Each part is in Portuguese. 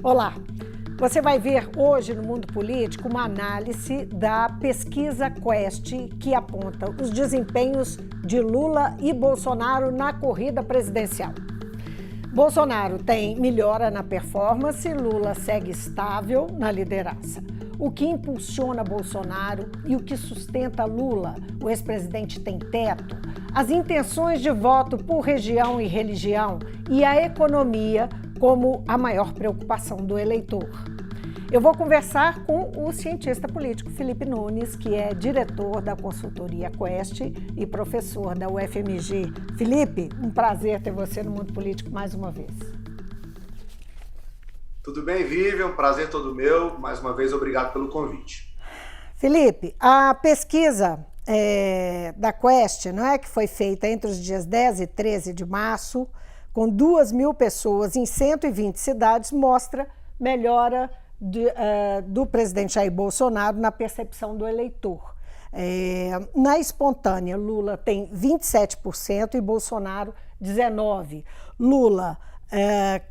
Olá, você vai ver hoje no Mundo Político uma análise da pesquisa Quest que aponta os desempenhos de Lula e Bolsonaro na corrida presidencial. Bolsonaro tem melhora na performance, Lula segue estável na liderança. O que impulsiona Bolsonaro e o que sustenta Lula? O ex-presidente tem teto? As intenções de voto por região e religião e a economia como a maior preocupação do eleitor. Eu vou conversar com o cientista político Felipe Nunes, que é diretor da consultoria Quest e professor da UFMG. Felipe, um prazer ter você no Mundo Político mais uma vez. Tudo bem, Vivian? Um prazer todo meu. Mais uma vez, obrigado pelo convite. Felipe, a pesquisa da Quest, não é, que foi feita entre os dias 10 e 13 de março, com 2.000 pessoas em 120 cidades, mostra melhora do presidente Jair Bolsonaro na percepção do eleitor. Na espontânea, Lula tem 27% e Bolsonaro 19%. Lula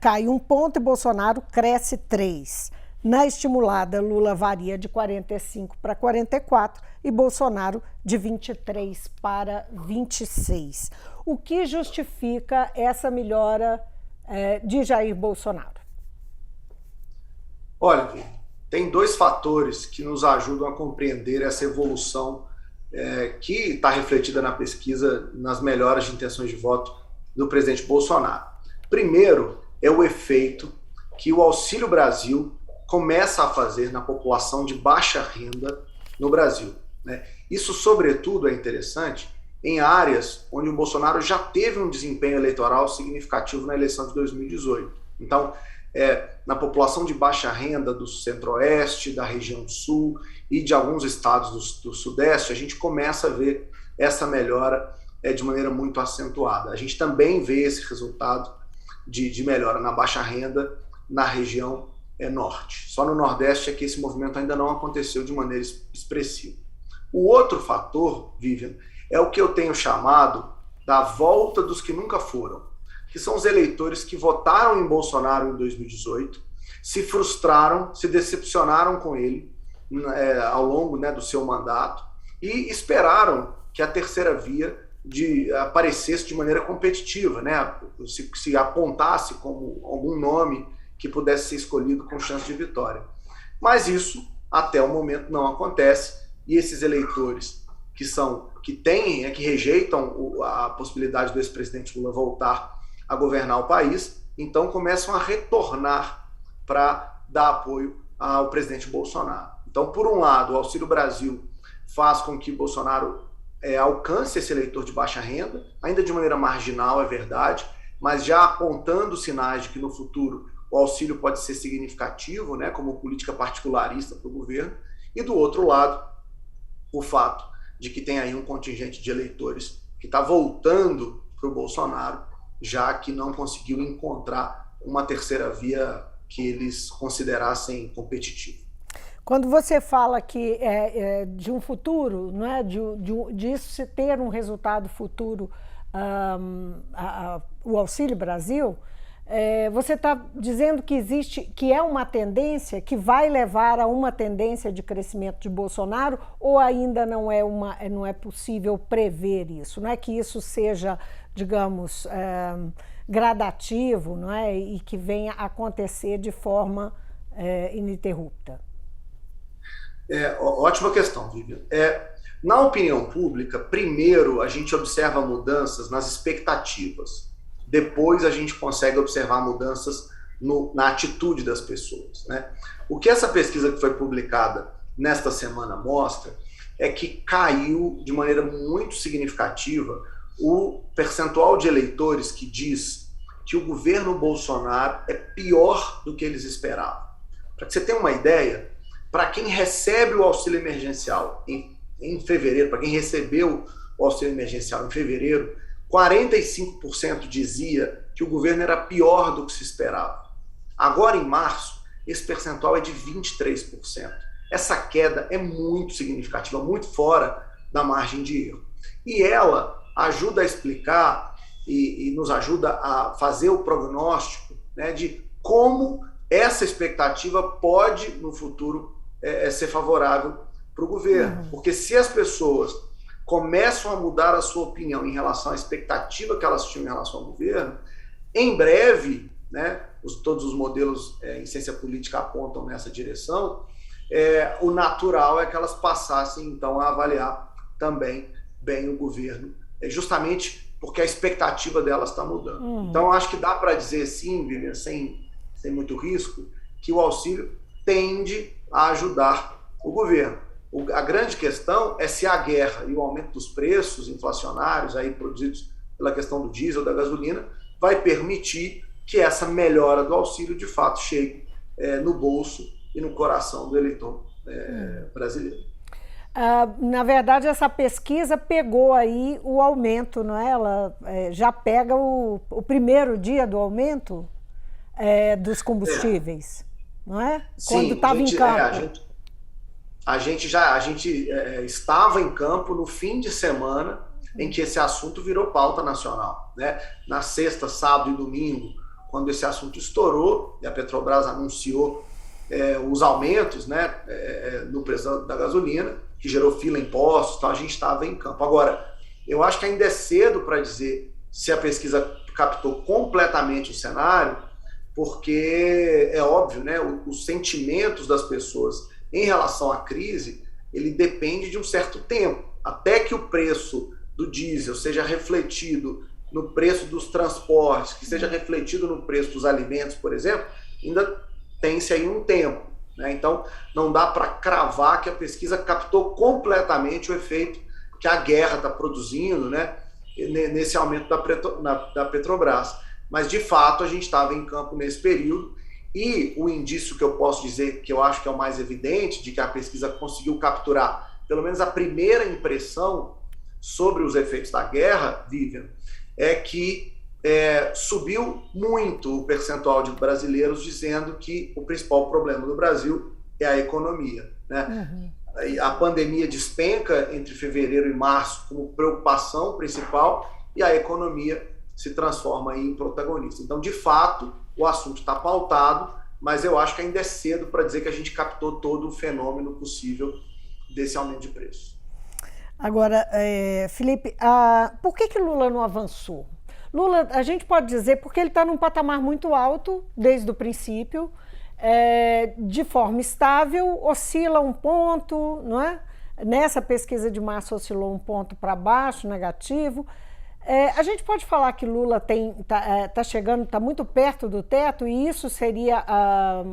cai 1 ponto e Bolsonaro cresce 3%. Na estimulada, Lula varia de 45 para 44 e Bolsonaro de 23 para 26. O que justifica essa melhora de Jair Bolsonaro? Olha, tem 2 fatores que nos ajudam a compreender essa evolução que está refletida na pesquisa, nas melhoras de intenções de voto do presidente Bolsonaro. Primeiro é o efeito que o Auxílio Brasil começa a fazer na população de baixa renda no Brasil, né? Isso, sobretudo, é interessante em áreas onde o Bolsonaro já teve um desempenho eleitoral significativo na eleição de 2018. Então, na população de baixa renda do Centro-Oeste, da região Sul e de alguns estados do Sudeste, a gente começa a ver essa melhora de maneira muito acentuada. A gente também vê esse resultado de melhora na baixa renda na região Norte. Só no Nordeste é que esse movimento ainda não aconteceu de maneira expressiva. O outro fator, Vivian, é o que eu tenho chamado da volta dos que nunca foram, que são os eleitores que votaram em Bolsonaro em 2018, se frustraram, se decepcionaram com ele ao longo do seu mandato e esperaram que a terceira via aparecesse de maneira competitiva, né? Se apontasse como algum nome que pudesse ser escolhido com chance de vitória. Mas isso, até o momento, não acontece, e esses eleitores que rejeitam a possibilidade do ex-presidente Lula voltar a governar o país, então começam a retornar para dar apoio ao presidente Bolsonaro. Então, por um lado, o Auxílio Brasil faz com que Bolsonaro alcance esse eleitor de baixa renda, ainda de maneira marginal, é verdade, mas já apontando sinais de que no futuro o auxílio pode ser significativo, né, como política particularista para o governo, e do outro lado, o fato de que tem aí um contingente de eleitores que está voltando para o Bolsonaro, já que não conseguiu encontrar uma terceira via que eles considerassem competitiva. Quando você fala que de um futuro, não é, disso se ter um resultado futuro, o Auxílio Brasil, você está dizendo que é uma tendência que vai levar a uma tendência de crescimento de Bolsonaro, ou ainda não é possível prever isso? Não é que isso seja, digamos, gradativo, não é? E que venha a acontecer de forma ininterrupta? Ótima questão, Vivian. Na opinião pública, primeiro a gente observa mudanças nas expectativas. Depois a gente consegue observar mudanças na atitude das pessoas, né? O que essa pesquisa que foi publicada nesta semana mostra é que caiu de maneira muito significativa o percentual de eleitores que diz que o governo Bolsonaro é pior do que eles esperavam. Para que você tenha uma ideia, para quem recebe o auxílio emergencial em fevereiro, para quem recebeu o auxílio emergencial em fevereiro, 45% dizia que o governo era pior do que se esperava. Agora, em março, esse percentual é de 23%. Essa queda é muito significativa, muito fora da margem de erro. E ela ajuda a explicar e nos ajuda a fazer o prognóstico, né, de como essa expectativa pode, no futuro, ser favorável para o governo. Porque se as pessoas começam a mudar a sua opinião em relação à expectativa que elas tinham em relação ao governo, em breve, né, todos os modelos em ciência política apontam nessa direção, o natural é que elas passassem, então, a avaliar também bem o governo, justamente porque a expectativa delas está mudando. Então, eu acho que dá para dizer, sim, Vivian, sem muito risco, que o auxílio tende a ajudar o governo. A grande questão é se a guerra e o aumento dos preços inflacionários aí produzidos pela questão do diesel, da gasolina, vai permitir que essa melhora do auxílio de fato chegue no bolso e no coração do eleitor brasileiro. Na verdade, essa pesquisa pegou aí o aumento, não é? Ela já pega o primeiro dia do aumento dos combustíveis, não é? Sim, quando estava em campo. A gente estava em campo no fim de semana em que esse assunto virou pauta nacional, né? Na sexta, sábado e domingo, quando esse assunto estourou e a Petrobras anunciou os aumentos, né, no preço da gasolina, que gerou fila em postos, então a gente estava em campo. Agora, eu acho que ainda é cedo para dizer se a pesquisa captou completamente o cenário, porque é óbvio, né, os sentimentos das pessoas em relação à crise, ele depende de um certo tempo. Até que o preço do diesel seja refletido no preço dos transportes, que seja refletido no preço dos alimentos, por exemplo, ainda tem-se aí um tempo, né? Então, não dá para cravar que a pesquisa captou completamente o efeito que a guerra está produzindo, né, nesse aumento da Petrobras. Mas, de fato, a gente estava em campo nesse período. E o indício que eu posso dizer, que eu acho que é o mais evidente, de que a pesquisa conseguiu capturar pelo menos a primeira impressão sobre os efeitos da guerra, Vivian, é que subiu muito o percentual de brasileiros dizendo que o principal problema do Brasil é a economia, né? A pandemia despenca entre fevereiro e março como preocupação principal e a economia se transforma em protagonista. Então, de fato, o assunto está pautado, mas eu acho que ainda é cedo para dizer que a gente captou todo o fenômeno possível desse aumento de preço. Agora, Felipe, por que Lula não avançou? Lula, a gente pode dizer, porque ele está num patamar muito alto desde o princípio, de forma estável, oscila um ponto, não é? Nessa pesquisa de março oscilou um ponto para baixo, negativo. A gente pode falar que Lula está chegando, está muito perto do teto e isso seria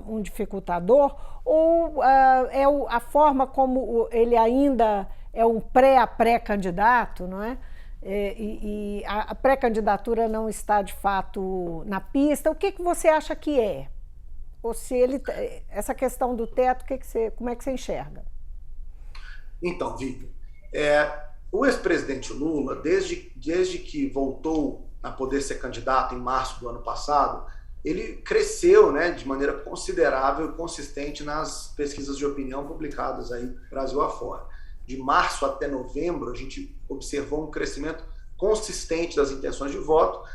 um dificultador? Ou a forma como ele ainda é um pré-candidato, não é? E a pré-candidatura não está de fato na pista? O que você acha que é? Ou se essa questão do teto, como é que você enxerga? Então, Vivian, o ex-presidente Lula, desde que voltou a poder ser candidato em março do ano passado, ele cresceu, né, de maneira considerável e consistente nas pesquisas de opinião publicadas aí Brasil afora. De março até novembro, a gente observou um crescimento consistente das intenções de voto.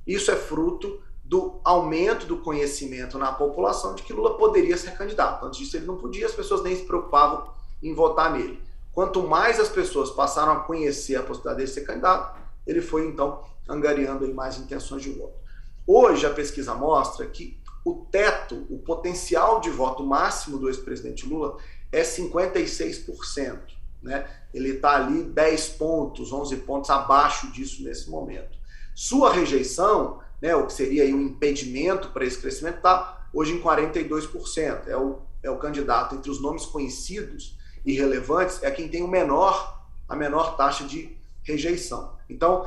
Isso é fruto do aumento do conhecimento na população de que Lula poderia ser candidato. Antes disso, ele não podia, as pessoas nem se preocupavam em votar nele. Quanto mais as pessoas passaram a conhecer a possibilidade de ser candidato, ele foi, então, angariando aí mais intenções de voto. Hoje, a pesquisa mostra que o teto, o potencial de voto máximo do ex-presidente Lula é 56%. Né? Ele está ali 10 pontos, 11 pontos abaixo disso nesse momento. Sua rejeição, né, o que seria aí um impedimento para esse crescimento, está hoje em 42%. É o candidato entre os nomes conhecidos e relevantes, é quem tem a menor taxa de rejeição. Então,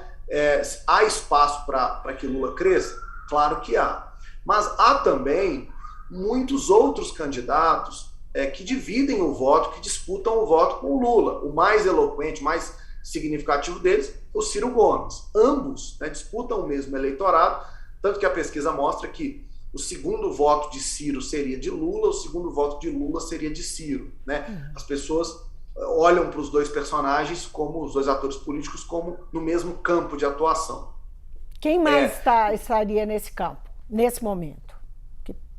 há espaço para que Lula cresça? Claro que há. Mas há também muitos outros candidatos que dividem o voto, que disputam o voto com o Lula. O mais eloquente, mais significativo deles, o Ciro Gomes. Ambos, né, disputam o mesmo eleitorado, tanto que a pesquisa mostra que o segundo voto de Ciro seria de Lula, o segundo voto de Lula seria de Ciro, né? As pessoas olham para os dois personagens, como os dois atores políticos, como no mesmo campo de atuação. Quem mais estaria nesse campo, nesse momento?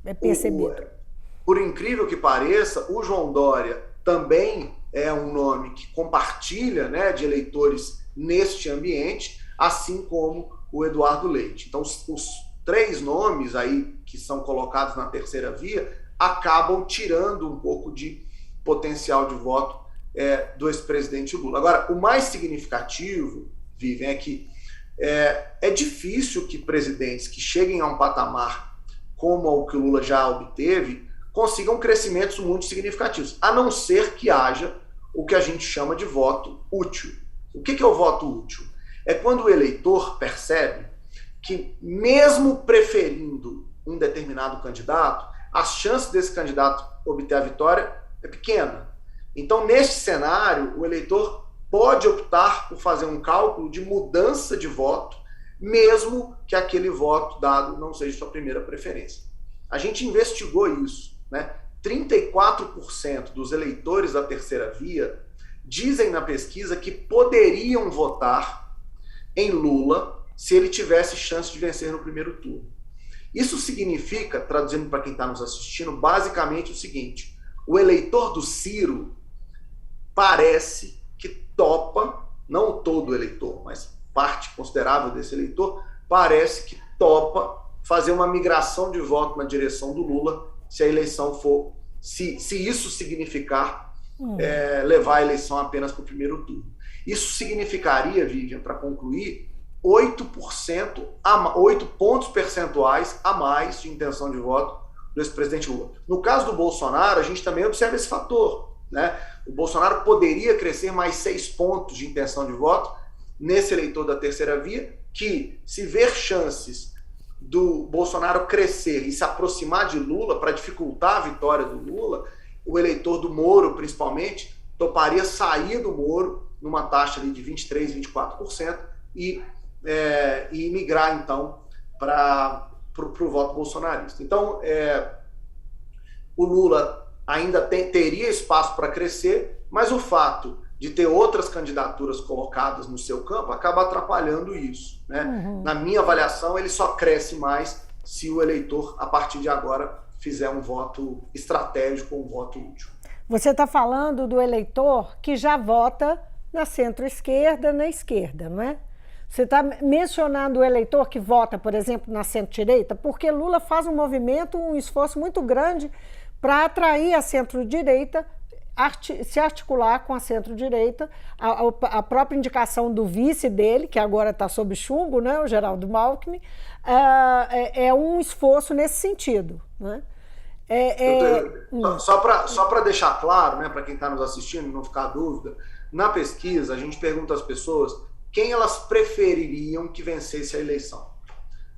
é percebido. Por incrível que pareça, o João Dória também é um nome que compartilha, né, de eleitores neste ambiente, assim como o Eduardo Leite. Então, os três nomes aí que são colocados na terceira via acabam tirando um pouco de potencial de voto do ex-presidente Lula. Agora, o mais significativo, Vivian, é que é difícil que presidentes que cheguem a um patamar como o que o Lula já obteve consigam crescimentos muito significativos, a não ser que haja o que a gente chama de voto útil. O que é o voto útil? É quando o eleitor percebe que, mesmo preferindo um determinado candidato, as chances desse candidato obter a vitória é pequena. Então, neste cenário, o eleitor pode optar por fazer um cálculo de mudança de voto, mesmo que aquele voto dado não seja sua primeira preferência. A gente investigou isso, né? 34% dos eleitores da terceira via dizem na pesquisa que poderiam votar em Lula se ele tivesse chance de vencer no primeiro turno. Isso significa, traduzindo para quem está nos assistindo, basicamente o seguinte: o eleitor do Ciro parece que topa, não todo eleitor, mas parte considerável desse eleitor, parece que topa fazer uma migração de voto na direção do Lula se a eleição for, se isso significar levar a eleição apenas para o primeiro turno. Isso significaria, Vivian, para concluir, 8 pontos percentuais a mais de intenção de voto do ex-presidente Lula. No caso do Bolsonaro, a gente também observa esse fator, né? O Bolsonaro poderia crescer mais 6 pontos de intenção de voto nesse eleitor da terceira via, que, se ver chances do Bolsonaro crescer e se aproximar de Lula para dificultar a vitória do Lula, o eleitor do Moro, principalmente, toparia sair do Moro numa taxa ali de 23%, 24% e migrar, então, para o voto bolsonarista. Então, o Lula ainda teria espaço para crescer, mas o fato de ter outras candidaturas colocadas no seu campo acaba atrapalhando isso, né? Uhum. Na minha avaliação, ele só cresce mais se o eleitor, a partir de agora, fizer um voto estratégico, um voto útil. Você está falando do eleitor que já vota na centro-esquerda, na esquerda, não é? Você está mencionando o eleitor que vota, por exemplo, na centro-direita, porque Lula faz um movimento, um esforço muito grande para atrair a centro-direita, se articular com a centro-direita. A própria indicação do vice dele, que agora está sob chumbo, né, o Geraldo Alckmin, é um esforço nesse sentido, né? Só para deixar claro, né, para quem está nos assistindo, não ficar dúvida, na pesquisa a gente pergunta às pessoas quem elas prefeririam que vencesse a eleição.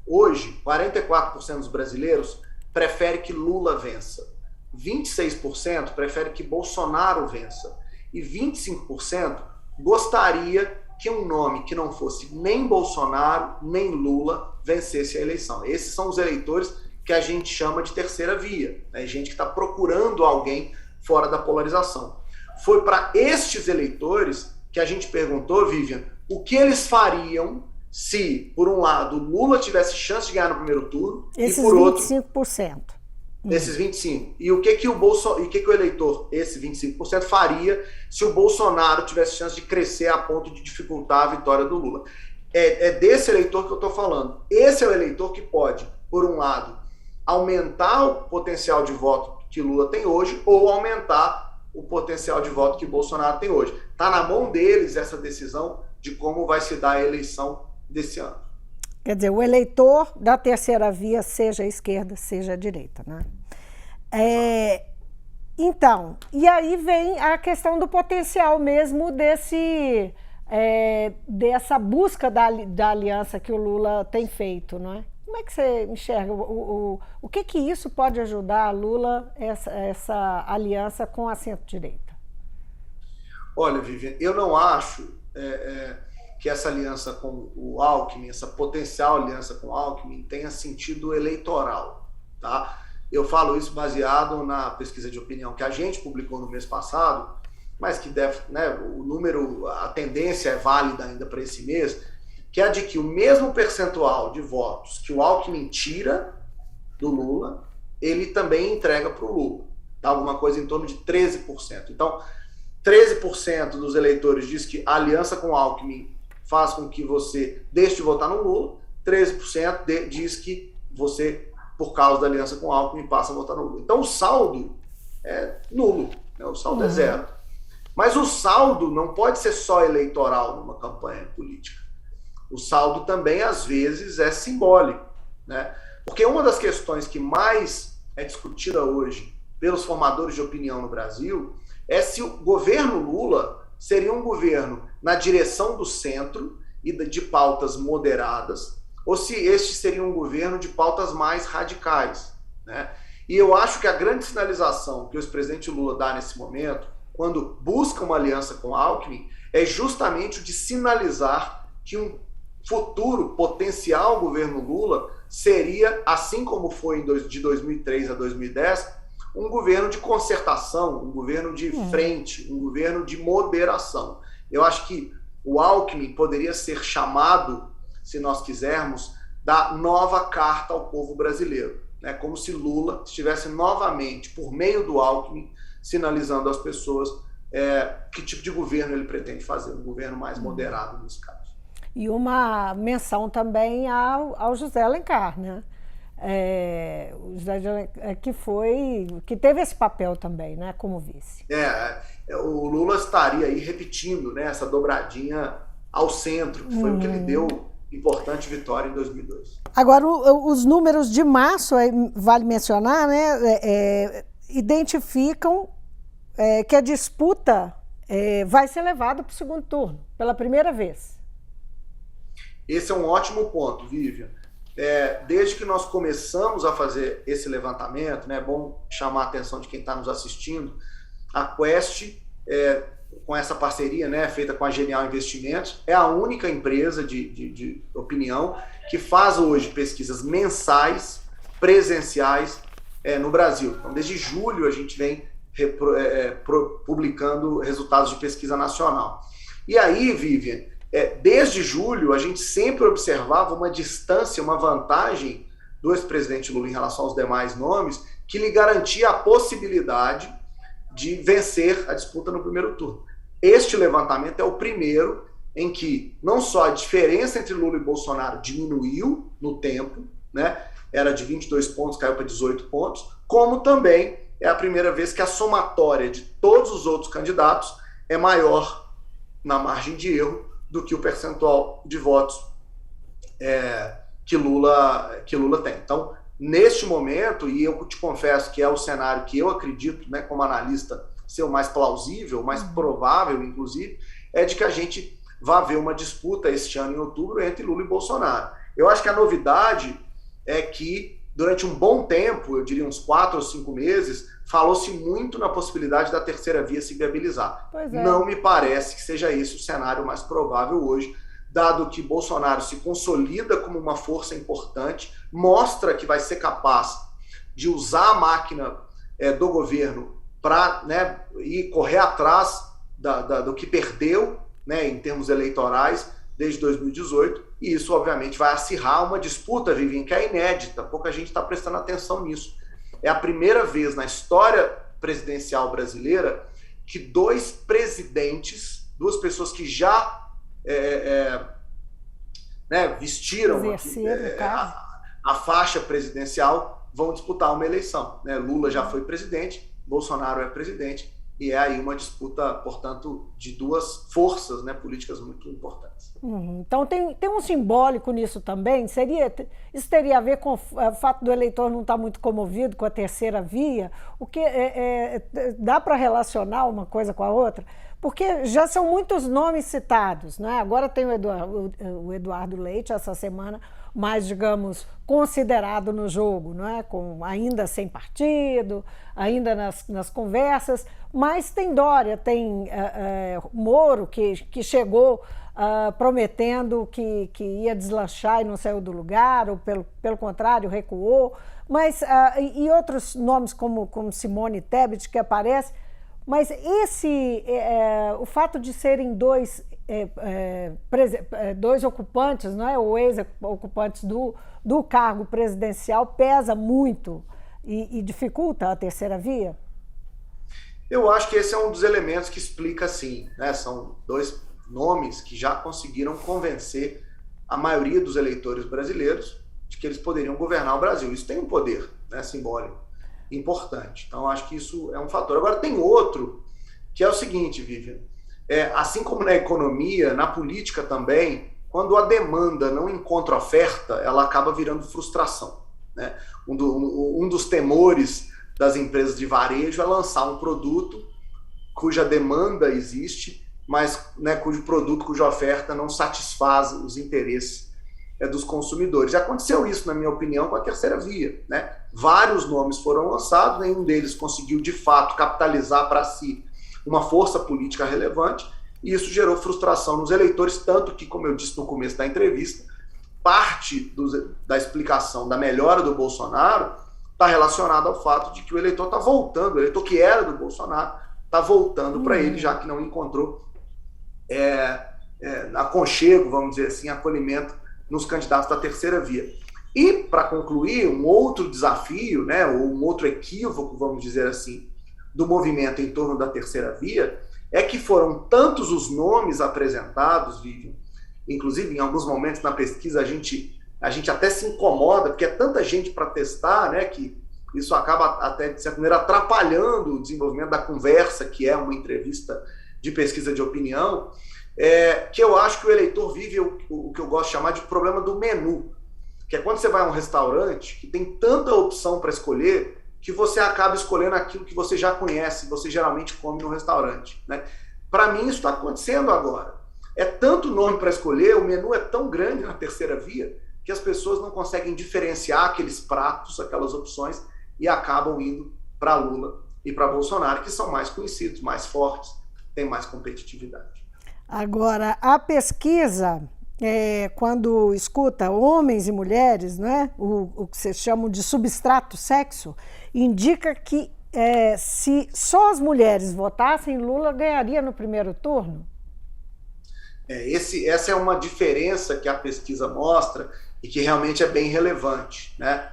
Hoje, 44% dos brasileiros prefere que Lula vença, 26% prefere que Bolsonaro vença e 25% gostaria que um nome que não fosse nem Bolsonaro nem Lula vencesse a eleição. Esses são os eleitores que a gente chama de terceira via, né? Gente que está procurando alguém fora da polarização. Foi para estes eleitores que a gente perguntou, Vivian, o que eles fariam se, por um lado, Lula tivesse chance de ganhar no primeiro turno esses e, por outro, 25%. Esses 25%. E o que o eleitor, esse 25%, faria se o Bolsonaro tivesse chance de crescer a ponto de dificultar a vitória do Lula? É desse eleitor que eu estou falando. Esse é o eleitor que pode, por um lado, aumentar o potencial de voto que Lula tem hoje ou aumentar o potencial de voto que Bolsonaro tem hoje. Está na mão deles essa decisão de como vai se dar a eleição desse ano. Quer dizer, o eleitor da terceira via, seja a esquerda, seja a direita, né? Então, e aí vem a questão do potencial mesmo dessa busca da aliança que o Lula tem feito, não é? Como é que você enxerga? O que isso pode ajudar a Lula, essa aliança com a centro-direita? Olha, Vivian, eu não acho que essa aliança com o Alckmin, essa potencial aliança com o Alckmin, tenha sentido eleitoral, tá? Eu falo isso baseado na pesquisa de opinião que a gente publicou no mês passado, mas que deve, né, a tendência é válida ainda para esse mês, que é a de que o mesmo percentual de votos que o Alckmin tira do Lula, ele também entrega para o Lula. Tá? Alguma coisa em torno de 13%. Então, 13% dos eleitores diz que a aliança com o Alckmin faz com que você deixe de votar no Lula, 13% diz que você, por causa da aliança com o Alckmin, passa a votar no Lula. Então, o saldo é nulo, né? O saldo é zero. Mas o saldo não pode ser só eleitoral numa campanha política. O saldo também, às vezes, é simbólico, né? Porque uma das questões que mais é discutida hoje pelos formadores de opinião no Brasil é se o governo Lula seria um governo na direção do centro e de pautas moderadas, ou se este seria um governo de pautas mais radicais, né? E eu acho que a grande sinalização que o ex-presidente Lula dá nesse momento, quando busca uma aliança com Alckmin, é justamente o de sinalizar que um futuro potencial governo Lula seria, assim como foi de 2003 a 2010, um governo de concertação, um governo de frente, um governo de moderação. Eu acho que o Alckmin poderia ser chamado, se nós quisermos, da nova carta ao povo brasileiro, né? Como se Lula estivesse novamente, por meio do Alckmin, sinalizando às pessoas que tipo de governo ele pretende fazer, um governo mais moderado nesse caso. E uma menção também ao José Alencar, né? O José Alencar, que teve esse papel também, né, como vice. O Lula estaria aí repetindo, né, essa dobradinha ao centro, que foi o que lhe deu importante vitória em 2002. Agora, os números de março, vale mencionar, né, identificam que a disputa vai ser levada para o segundo turno, pela primeira vez. Esse é um ótimo ponto, Vivian. Desde que nós começamos a fazer esse levantamento, né, é bom chamar a atenção de quem está nos assistindo, a Quest, com essa parceria, né, feita com a Genial Investimentos, é a única empresa de opinião que faz hoje pesquisas mensais, presenciais, no Brasil. Então, desde julho, a gente vem publicando resultados de pesquisa nacional. E aí, Vivian, desde julho, a gente sempre observava uma distância, uma vantagem do ex-presidente Lula em relação aos demais nomes, que lhe garantia a possibilidade de vencer a disputa no primeiro turno. Este levantamento é o primeiro em que não só a diferença entre Lula e Bolsonaro diminuiu no tempo, né? Era de 22 pontos, caiu para 18 pontos, como também é a primeira vez que a somatória de todos os outros candidatos é maior na margem de erro do que o percentual de votos que Lula tem. Então, neste momento, e eu te confesso que é o cenário que eu acredito, né, como analista, ser o mais plausível, mais provável, inclusive, é de que a gente vá ver uma disputa este ano, em outubro, entre Lula e Bolsonaro. Eu acho que a novidade é que, durante um bom tempo, eu diria uns 4 ou 5 meses, falou-se muito na possibilidade da terceira via se viabilizar. Não me parece que seja esse o cenário mais provável hoje, dado que Bolsonaro se consolida como uma força importante, mostra que vai ser capaz de usar a máquina do governo para, né, ir correr atrás do que perdeu, né, em termos eleitorais desde 2018, e isso obviamente vai acirrar uma disputa, Vivian, que é inédita, pouca gente está prestando atenção nisso. É a primeira vez na história presidencial brasileira que dois presidentes, duas pessoas que já vestiram a faixa presidencial, vão disputar uma eleição, né? Lula já foi presidente, Bolsonaro é presidente, e é aí uma disputa, portanto, de duas forças, né, políticas muito importantes. Então tem um simbólico nisso também. Isso teria a ver com o fato do eleitor não estar muito comovido com a terceira via? O que dá para relacionar uma coisa com a outra? Porque já são muitos nomes citados, né? Agora tem o Eduardo Leite, essa semana, mais, digamos, considerado no jogo, não é? Ainda sem partido, ainda nas conversas, mas tem Dória, tem Moro, que chegou prometendo que ia deslanchar e não saiu do lugar, ou pelo contrário, recuou, mas, e outros nomes como Simone Tebet que aparece, mas o fato de serem dois ocupantes, não é, ou ex-ocupantes do cargo presidencial, pesa muito e dificulta a terceira via? Eu acho que esse é um dos elementos que explica, sim, né? São dois nomes que já conseguiram convencer a maioria dos eleitores brasileiros de que eles poderiam governar o Brasil. Isso tem um poder, né, simbólico importante. Então, acho que isso é um fator. Agora, tem outro, que é o seguinte, Vivian. Assim como na economia, na política também, quando a demanda não encontra oferta, ela acaba virando frustração, né? Um dos temores das empresas de varejo é lançar um produto cuja demanda existe, mas, né, cujo produto, cuja oferta não satisfaz os interesses dos consumidores. Já aconteceu isso, na minha opinião, com a terceira via, né? Vários nomes foram lançados, nenhum deles conseguiu, de fato, capitalizar para si uma força política relevante, e isso gerou frustração nos eleitores, tanto que, como eu disse no começo da entrevista, parte da explicação da melhora do Bolsonaro está relacionada ao fato de que o eleitor está voltando, o eleitor que era do Bolsonaro está voltando para ele, já que não encontrou aconchego, vamos dizer assim, acolhimento nos candidatos da terceira via. E, para concluir, um outro desafio, né, ou um outro equívoco, vamos dizer assim, do movimento em torno da terceira via, é que foram tantos os nomes apresentados, Vivian, inclusive em alguns momentos na pesquisa a gente até se incomoda, porque é tanta gente para testar, né, que isso acaba até, de certa maneira, atrapalhando o desenvolvimento da conversa, que é uma entrevista de pesquisa de opinião, que eu acho que o eleitor vive o que eu gosto de chamar de problema do menu, que é quando você vai a um restaurante que tem tanta opção para escolher que você acaba escolhendo aquilo que você já conhece, você geralmente come no restaurante, né? Para mim isso está acontecendo agora. É tanto nome para escolher, o menu é tão grande na terceira via que as pessoas não conseguem diferenciar aqueles pratos, aquelas opções, e acabam indo para Lula e para Bolsonaro, que são mais conhecidos, mais fortes, têm mais competitividade. Agora, a pesquisa, quando escuta homens e mulheres, né, o que vocês chamam de substrato sexo, indica que se só as mulheres votassem, Lula ganharia no primeiro turno? Essa é uma diferença que a pesquisa mostra e que realmente é bem relevante, né?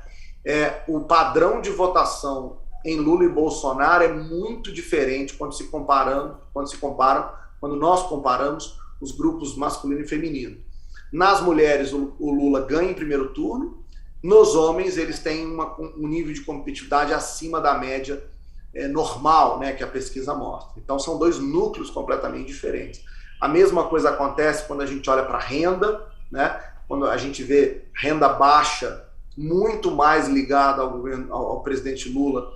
O padrão de votação em Lula e Bolsonaro é muito diferente quando nós comparamos os grupos masculino e feminino. Nas mulheres, o Lula ganha em primeiro turno. Nos homens, eles têm um nível de competitividade acima da média normal, né, que a pesquisa mostra. Então, são dois núcleos completamente diferentes. A mesma coisa acontece quando a gente olha para a renda, né, quando a gente vê renda baixa muito mais ligada ao presidente Lula,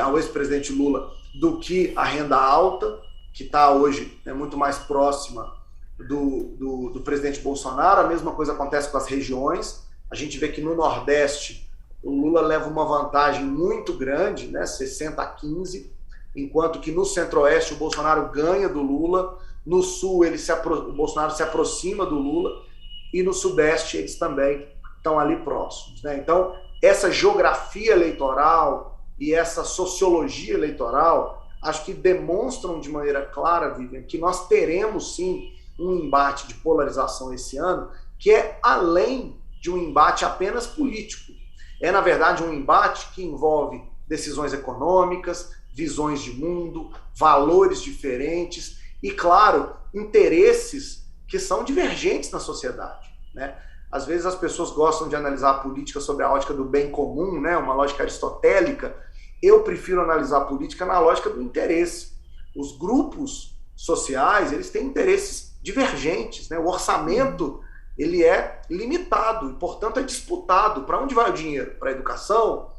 ao ex-presidente Lula, do que a renda alta, que está hoje muito mais próxima do presidente Bolsonaro. A mesma coisa acontece com as regiões. A gente vê que no Nordeste o Lula leva uma vantagem muito grande, né, 60-15, enquanto que no Centro-Oeste o Bolsonaro ganha do Lula, no Sul o Bolsonaro se aproxima do Lula, e no Sudeste eles também estão ali próximos, né? Então, essa geografia eleitoral e essa sociologia eleitoral, acho que demonstram de maneira clara, Vivian, que nós teremos sim um embate de polarização esse ano, que é além de um embate apenas político. É, na verdade, um embate que envolve decisões econômicas, visões de mundo, valores diferentes e, claro, interesses que são divergentes na sociedade, né? Às vezes as pessoas gostam de analisar a política sob a ótica do bem comum, né? Uma lógica aristotélica. Eu prefiro analisar a política na lógica do interesse. Os grupos sociais, eles têm interesses divergentes, né? O orçamento, ele é limitado e, portanto, é disputado. Para onde vai o dinheiro? Para a educação?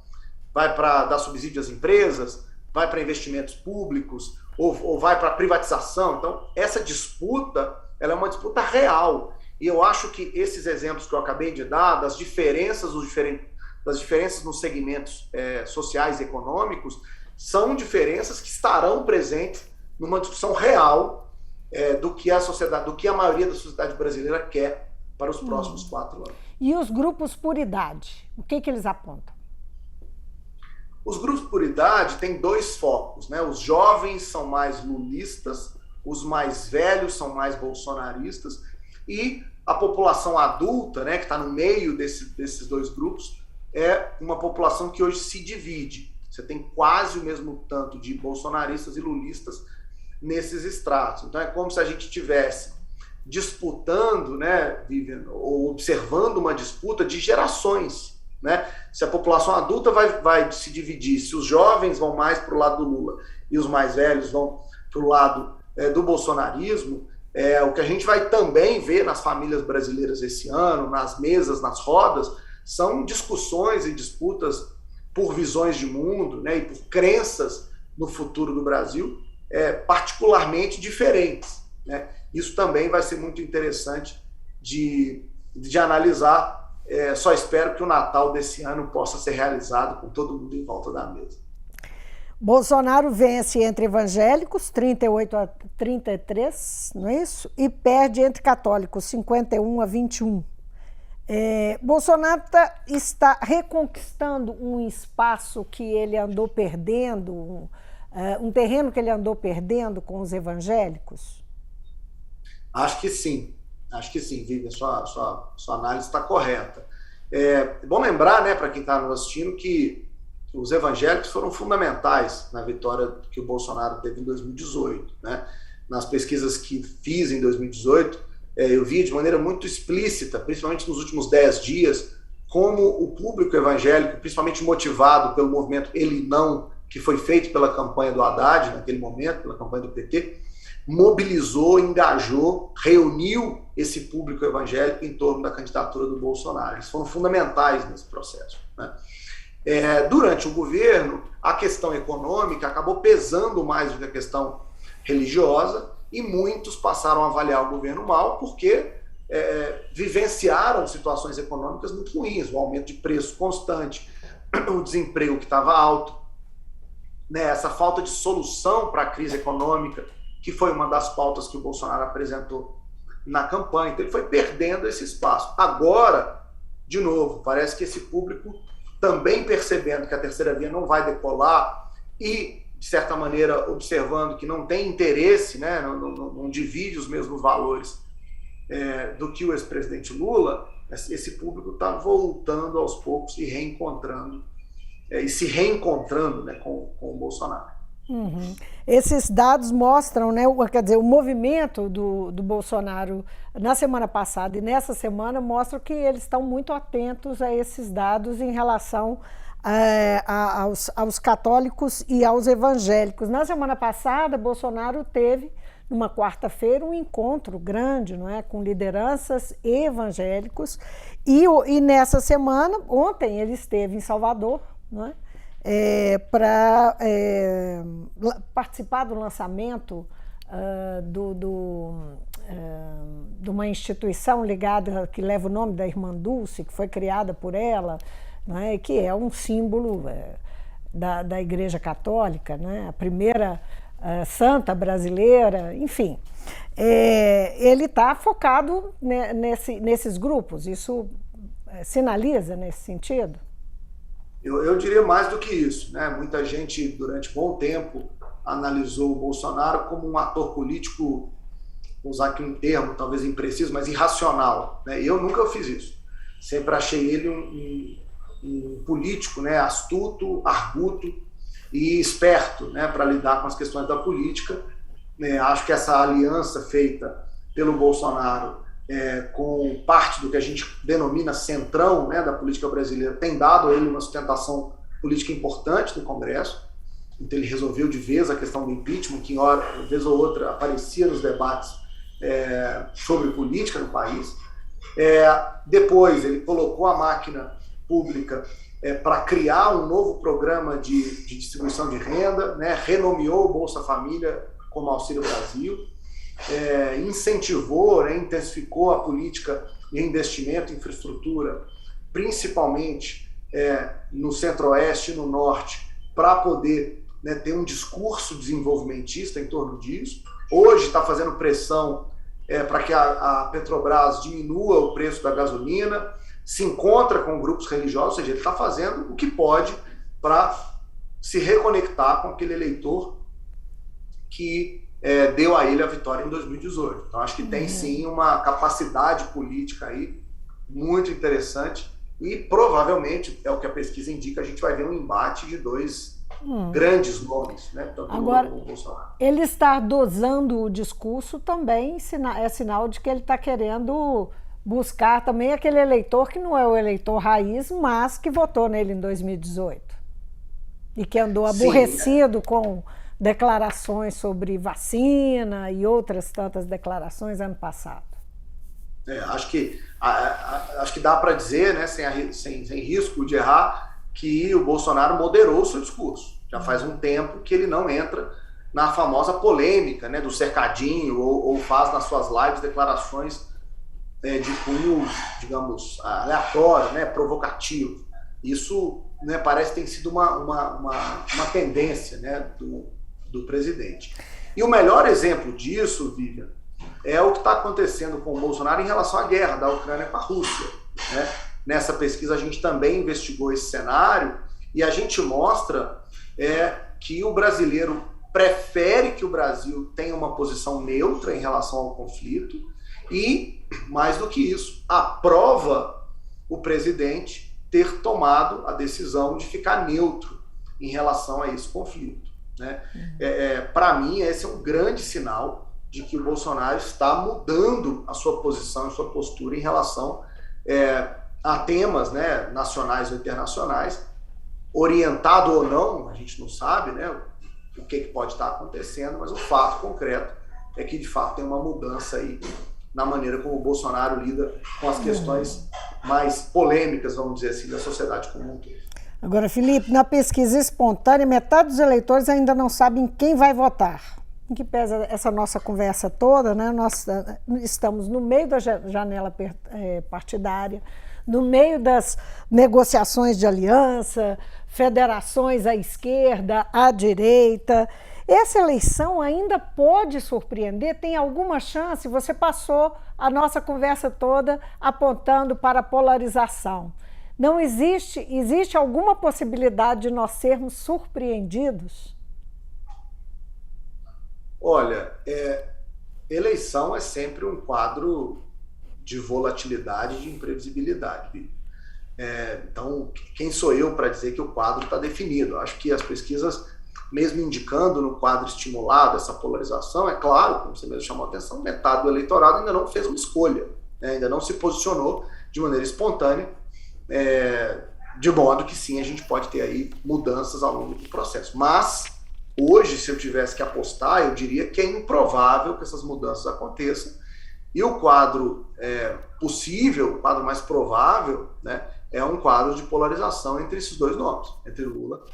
Vai para dar subsídio às empresas? Vai para investimentos públicos? Ou vai para privatização? Então, essa disputa, ela é uma disputa real. E eu acho que esses exemplos que eu acabei de dar, das diferenças nos segmentos sociais e econômicos, são diferenças que estarão presentes numa discussão real do que a sociedade, do que a maioria da sociedade brasileira quer para os próximos 4 anos. E os grupos por idade, o que eles apontam? Os grupos por idade têm 2 focos, né? Os jovens são mais lulistas, os mais velhos são mais bolsonaristas, e a população adulta, né, que está no meio desses 2 grupos, é uma população que hoje se divide. Você tem quase o mesmo tanto de bolsonaristas e lulistas nesses estratos. Então é como se a gente tivesse disputando, né, Vivian, ou observando uma disputa de gerações, né? Se a população adulta vai se dividir, se os jovens vão mais para o lado do Lula e os mais velhos vão para o lado do bolsonarismo, o que a gente vai também ver nas famílias brasileiras esse ano, nas mesas, nas rodas, são discussões e disputas por visões de mundo, né, e por crenças no futuro do Brasil particularmente diferentes, né? Isso também vai ser muito interessante de analisar. Só espero que o Natal desse ano possa ser realizado com todo mundo em volta da mesa. Bolsonaro vence entre evangélicos, 38-33, não é isso? E perde entre católicos, 51-21. Bolsonaro está reconquistando um espaço que ele andou perdendo, um terreno que ele andou perdendo com os evangélicos? Acho que sim, Vivian, sua análise está correta. É bom lembrar, né, para quem está nos assistindo, que os evangélicos foram fundamentais na vitória que o Bolsonaro teve em 2018. Né? Nas pesquisas que fiz em 2018, eu vi de maneira muito explícita, principalmente nos últimos 10 dias, como o público evangélico, principalmente motivado pelo movimento Ele Não, que foi feito pela campanha do Haddad naquele momento, pela campanha do PT, mobilizou, engajou, reuniu esse público evangélico em torno da candidatura do Bolsonaro. Eles foram fundamentais nesse processo. Né? Durante o governo, a questão econômica acabou pesando mais do que a questão religiosa e muitos passaram a avaliar o governo mal porque vivenciaram situações econômicas muito ruins, o aumento de preço constante, o desemprego que estava alto, né, essa falta de solução para a crise econômica, que foi uma das pautas que o Bolsonaro apresentou na campanha. Então ele foi perdendo esse espaço. Agora, de novo, parece que esse público, também percebendo que a terceira via não vai decolar e, de certa maneira, observando que não tem interesse, né, não divide os mesmos valores do que o ex-presidente Lula, esse público está voltando aos poucos e reencontrando, se reencontrando, né, com o Bolsonaro. Uhum. Esses dados mostram, né, quer dizer, o movimento do Bolsonaro na semana passada e nessa semana mostram que eles estão muito atentos a esses dados em relação aos católicos e aos evangélicos. Na semana passada, Bolsonaro teve, numa quarta-feira, um encontro grande, não é, com lideranças evangélicos e nessa semana, ontem, ele esteve em Salvador, não é? Para participar do lançamento de uma instituição ligada, que leva o nome da Irmã Dulce, que foi criada por ela, né, que é um símbolo da Igreja Católica, né, a primeira santa brasileira, enfim. Ele está focado nesses grupos, isso sinaliza nesse sentido? Eu diria mais do que isso, né? Muita gente, durante bom tempo, analisou o Bolsonaro como um ator político, vou usar aqui um termo talvez impreciso, mas irracional. Né? Eu nunca fiz isso. Sempre achei ele um político, né? Astuto, arguto e esperto, né? Para lidar com as questões da política. Acho que essa aliança feita pelo Bolsonaro com parte do que a gente denomina centrão, né, da política brasileira, tem dado a ele uma sustentação política importante no Congresso. Então ele resolveu de vez a questão do impeachment, que uma vez ou outra aparecia nos debates sobre política no país. Depois ele colocou a máquina pública para criar um novo programa de distribuição de renda, né, renomeou o Bolsa Família como Auxílio Brasil, incentivou, né, intensificou a política de investimento em infraestrutura, principalmente no centro-oeste e no norte, para poder, né, ter um discurso desenvolvimentista em torno disso. Hoje está fazendo pressão para que a Petrobras diminua o preço da gasolina, se encontra com grupos religiosos, ou seja, ele está fazendo o que pode para se reconectar com aquele eleitor que deu a ele a vitória em 2018. Então, acho que tem sim uma capacidade política aí muito interessante E provavelmente, é o que a pesquisa indica, a gente vai ver um embate de dois grandes nomes, né? Tanto Agora, Lula como Bolsonaro. ele estar dosando o discurso também é sinal de que ele está querendo buscar também aquele eleitor que não é o eleitor raiz, mas que votou nele em 2018 e que andou aborrecido com declarações sobre vacina e outras tantas declarações ano passado. Acho que dá para dizer, né, sem risco de errar, que o Bolsonaro moderou o seu discurso. Já faz um tempo que ele não entra na famosa polêmica, né, do cercadinho, ou faz nas suas lives declarações de cunho, digamos, aleatório, né, provocativo. Isso, né, parece que tem sido uma tendência, né, do presidente. E o melhor exemplo disso, Vivian, é o que está acontecendo com o Bolsonaro em relação à guerra da Ucrânia com a Rússia, né? Nessa pesquisa a gente também investigou esse cenário e a gente mostra que o brasileiro prefere que o Brasil tenha uma posição neutra em relação ao conflito e, mais do que isso, aprova o presidente ter tomado a decisão de ficar neutro em relação a esse conflito, né? Para mim, esse é um grande sinal de que o Bolsonaro está mudando a sua posição, a sua postura em relação a temas, né, nacionais ou internacionais, orientado ou não, a gente não sabe, né, o que pode estar acontecendo, mas o fato concreto é que, de fato, tem uma mudança aí na maneira como o Bolsonaro lida com as questões mais polêmicas, vamos dizer assim, da sociedade como um todo. Agora, Felipe, na pesquisa espontânea, metade dos eleitores ainda não sabem quem vai votar. Em que pesa essa nossa conversa toda, né? Nós estamos no meio da janela partidária, no meio das negociações de aliança, federações à esquerda, à direita. Essa eleição ainda pode surpreender? Tem alguma chance? Você passou a nossa conversa toda apontando para a polarização. Não existe alguma possibilidade de nós sermos surpreendidos? Olha, eleição é sempre um quadro de volatilidade e de imprevisibilidade. Então, quem sou eu para dizer que o quadro está definido? Acho que as pesquisas, mesmo indicando no quadro estimulado essa polarização, é claro, como você mesmo chamou a atenção, metade do eleitorado ainda não fez uma escolha, né? Ainda não se posicionou de maneira espontânea, de modo que sim, a gente pode ter aí mudanças ao longo do processo. Mas hoje, se eu tivesse que apostar, eu diria que é improvável que essas mudanças aconteçam. E o quadro possível, o quadro mais provável, né, é um quadro de polarização entre esses dois nomes, entre Lula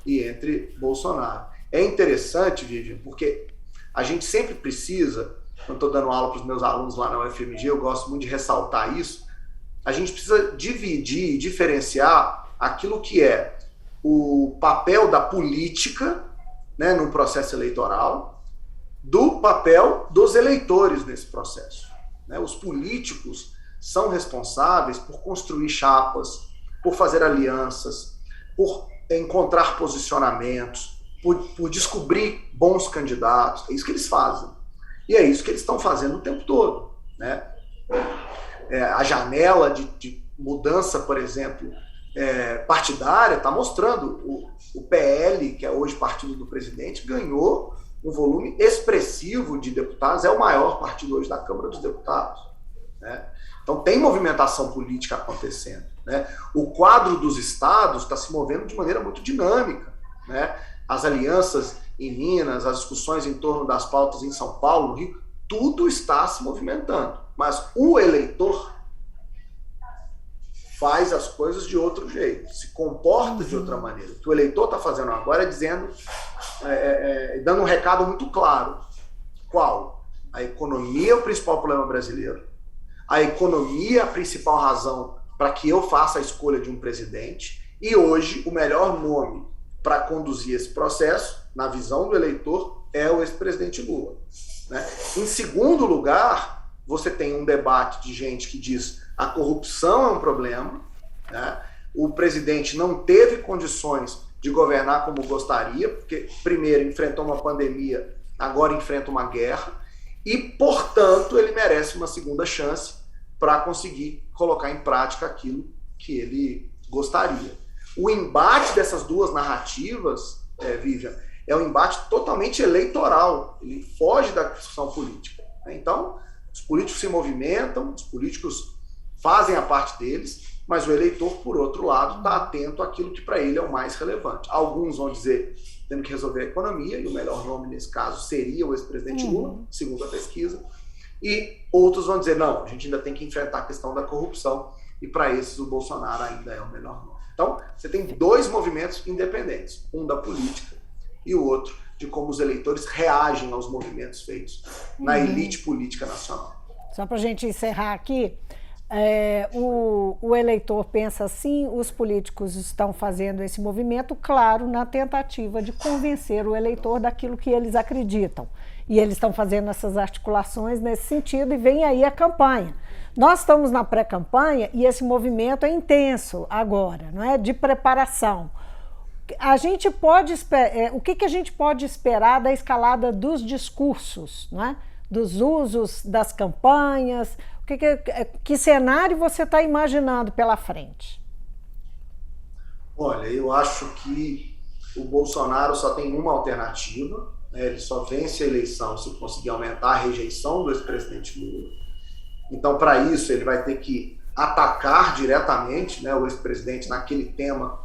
e entre Bolsonaro. É interessante, Vivian, porque a gente sempre precisa, quando estou dando aula para os meus alunos lá na UFMG, eu gosto muito de ressaltar isso, a gente precisa dividir e diferenciar aquilo que é o papel da política, né, no processo eleitoral, do papel dos eleitores nesse processo, né? Os políticos são responsáveis por construir chapas, por fazer alianças, por encontrar posicionamentos, por descobrir bons candidatos. É isso que eles fazem. E é isso que eles estão fazendo o tempo todo, né? A janela de mudança, por exemplo, partidária, está mostrando o PL, que é hoje partido do presidente, ganhou um volume expressivo de deputados, é o maior partido hoje da Câmara dos Deputados, né? Então tem movimentação política acontecendo, né? O quadro dos estados está se movendo de maneira muito dinâmica, né? As alianças em Minas, as discussões em torno das pautas em São Paulo, no Rio, tudo está se movimentando, mas o eleitor faz as coisas de outro jeito, se comporta de outra maneira. O que o eleitor está fazendo agora é dizendo, dando um recado muito claro. Qual? A economia é o principal problema brasileiro. A economia é a principal razão para que eu faça a escolha de um presidente. E hoje, o melhor nome para conduzir esse processo, na visão do eleitor, é o ex-presidente Lula, né? Em segundo lugar, você tem um debate de gente que diz a corrupção é um problema, né? O presidente não teve condições de governar como gostaria, porque primeiro enfrentou uma pandemia, agora enfrenta uma guerra, e, portanto, ele merece uma segunda chance para conseguir colocar em prática aquilo que ele gostaria. O embate dessas duas narrativas, Vivian, é um embate totalmente eleitoral, ele foge da discussão política. Então, os políticos se movimentam, os políticos fazem a parte deles, mas o eleitor, por outro lado, está atento àquilo que para ele é o mais relevante. Alguns vão dizer que temos que resolver a economia, e o melhor nome nesse caso seria o ex-presidente Lula, segundo a pesquisa, e outros vão dizer, não, a gente ainda tem que enfrentar a questão da corrupção, e para esses o Bolsonaro ainda é o melhor nome. Então, você tem dois movimentos independentes, um da política e o outro de como os eleitores reagem aos movimentos feitos na elite política nacional. Só para a gente encerrar aqui, o eleitor pensa assim, os políticos estão fazendo esse movimento, claro, na tentativa de convencer o eleitor daquilo que eles acreditam. E eles estão fazendo essas articulações nesse sentido e vem aí a campanha. Nós estamos na pré-campanha e esse movimento é intenso agora, não é? De preparação. A gente pode o que a gente pode esperar da escalada dos discursos, não é? Dos usos das campanhas? Que cenário você está imaginando pela frente? Olha, eu acho que o Bolsonaro só tem uma alternativa, né? Ele só vence a eleição se conseguir aumentar a rejeição do ex-presidente Lula. Então, para isso, ele vai ter que atacar diretamente, né, o ex-presidente naquele tema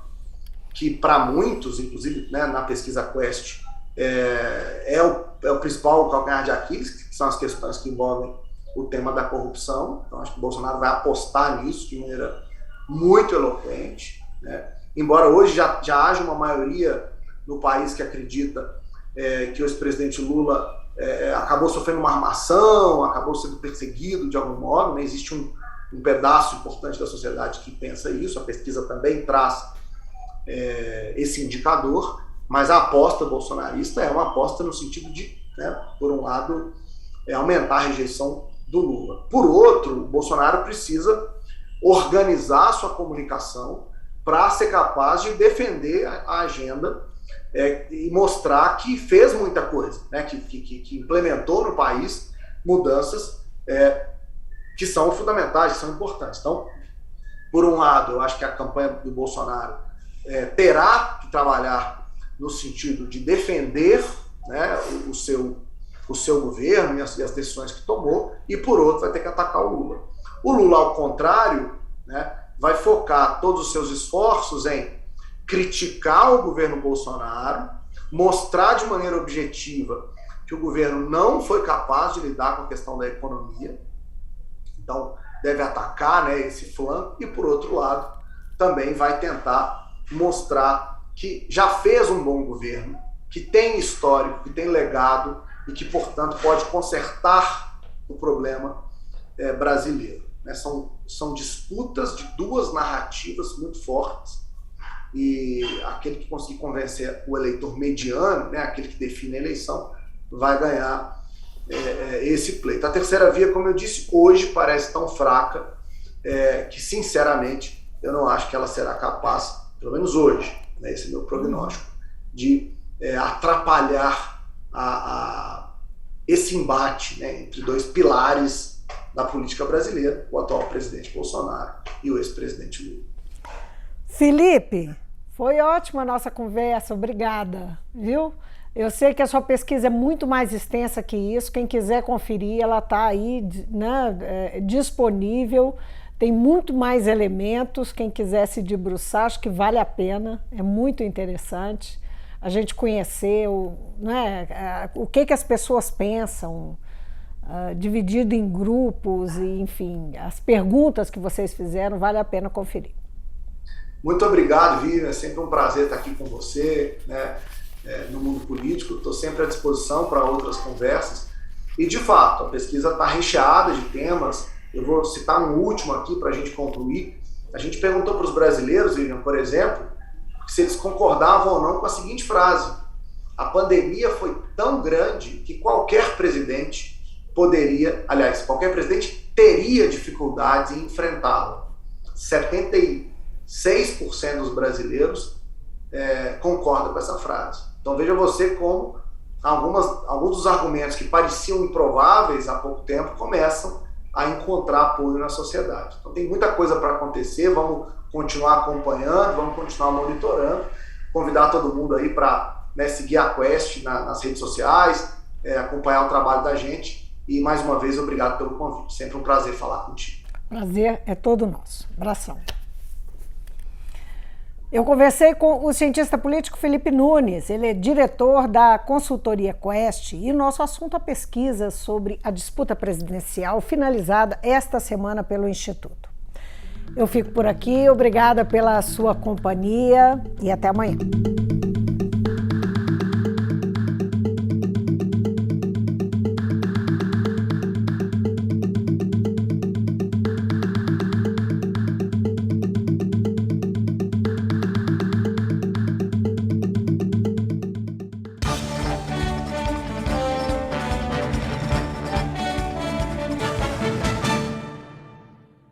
que, para muitos, inclusive, né, na pesquisa Quest, é o principal calcanhar de Aquiles, que são as questões que envolvem o tema da corrupção. Então, acho que o Bolsonaro vai apostar nisso de maneira muito eloquente, né? Embora hoje já haja uma maioria no país que acredita que o ex-presidente Lula acabou sofrendo uma armação, acabou sendo perseguido de algum modo, né? Existe um pedaço importante da sociedade que pensa isso, a pesquisa também traz esse indicador, mas a aposta bolsonarista é uma aposta no sentido de, né, por um lado, aumentar a rejeição do Lula. Por outro, o Bolsonaro precisa organizar a sua comunicação para ser capaz de defender a agenda e mostrar que fez muita coisa, né, que implementou no país mudanças que são fundamentais, que são importantes. Então, por um lado, eu acho que a campanha do Bolsonaro terá que trabalhar no sentido de defender, né, o seu governo e as decisões que tomou, e por outro vai ter que atacar o Lula. O Lula, ao contrário, né, vai focar todos os seus esforços em criticar o governo Bolsonaro, mostrar de maneira objetiva que o governo não foi capaz de lidar com a questão da economia, então deve atacar, né, esse flanco, e por outro lado também vai tentar mostrar que já fez um bom governo, que tem histórico, que tem legado e que, portanto, pode consertar o problema brasileiro. Né? São disputas de duas narrativas muito fortes, e aquele que conseguir convencer o eleitor mediano, né, aquele que define a eleição, vai ganhar esse pleito. A terceira via, como eu disse, hoje parece tão fraca que, sinceramente, eu não acho que ela será capaz, pelo menos hoje, né, esse é meu prognóstico, de atrapalhar esse embate, né, entre dois pilares da política brasileira, o atual presidente Bolsonaro e o ex-presidente Lula. Felipe, foi ótima a nossa conversa, obrigada, viu? Eu sei que a sua pesquisa é muito mais extensa que isso, quem quiser conferir, ela está aí, né, disponível, tem muito mais elementos, quem quiser se debruçar, acho que vale a pena, é muito interessante a gente conhecer né, o que as pessoas pensam, dividido em grupos, e, enfim, as perguntas que vocês fizeram, vale a pena conferir. Muito obrigado, Vivian, é sempre um prazer estar aqui com você, né, no mundo político, estou sempre à disposição para outras conversas, e de fato, a pesquisa está recheada de temas. Eu vou citar um último aqui para a gente concluir. A gente perguntou para os brasileiros, Vivian, por exemplo, se eles concordavam ou não com a seguinte frase: a pandemia foi tão grande que qualquer presidente qualquer presidente teria dificuldades em enfrentá-la. 76% dos brasileiros concordam com essa frase. Então veja você como alguns dos argumentos que pareciam improváveis há pouco tempo começam a encontrar apoio na sociedade. Então tem muita coisa para acontecer, vamos continuar acompanhando, vamos continuar monitorando, convidar todo mundo aí para, né, seguir a Quest nas redes sociais, acompanhar o trabalho da gente. E mais uma vez, obrigado pelo convite. Sempre um prazer falar contigo. Prazer é todo nosso. Abração. Eu conversei com o cientista político Felipe Nunes, ele é diretor da consultoria Quest, e nosso assunto é a pesquisa sobre a disputa presidencial finalizada esta semana pelo Instituto. Eu fico por aqui, obrigada pela sua companhia e até amanhã.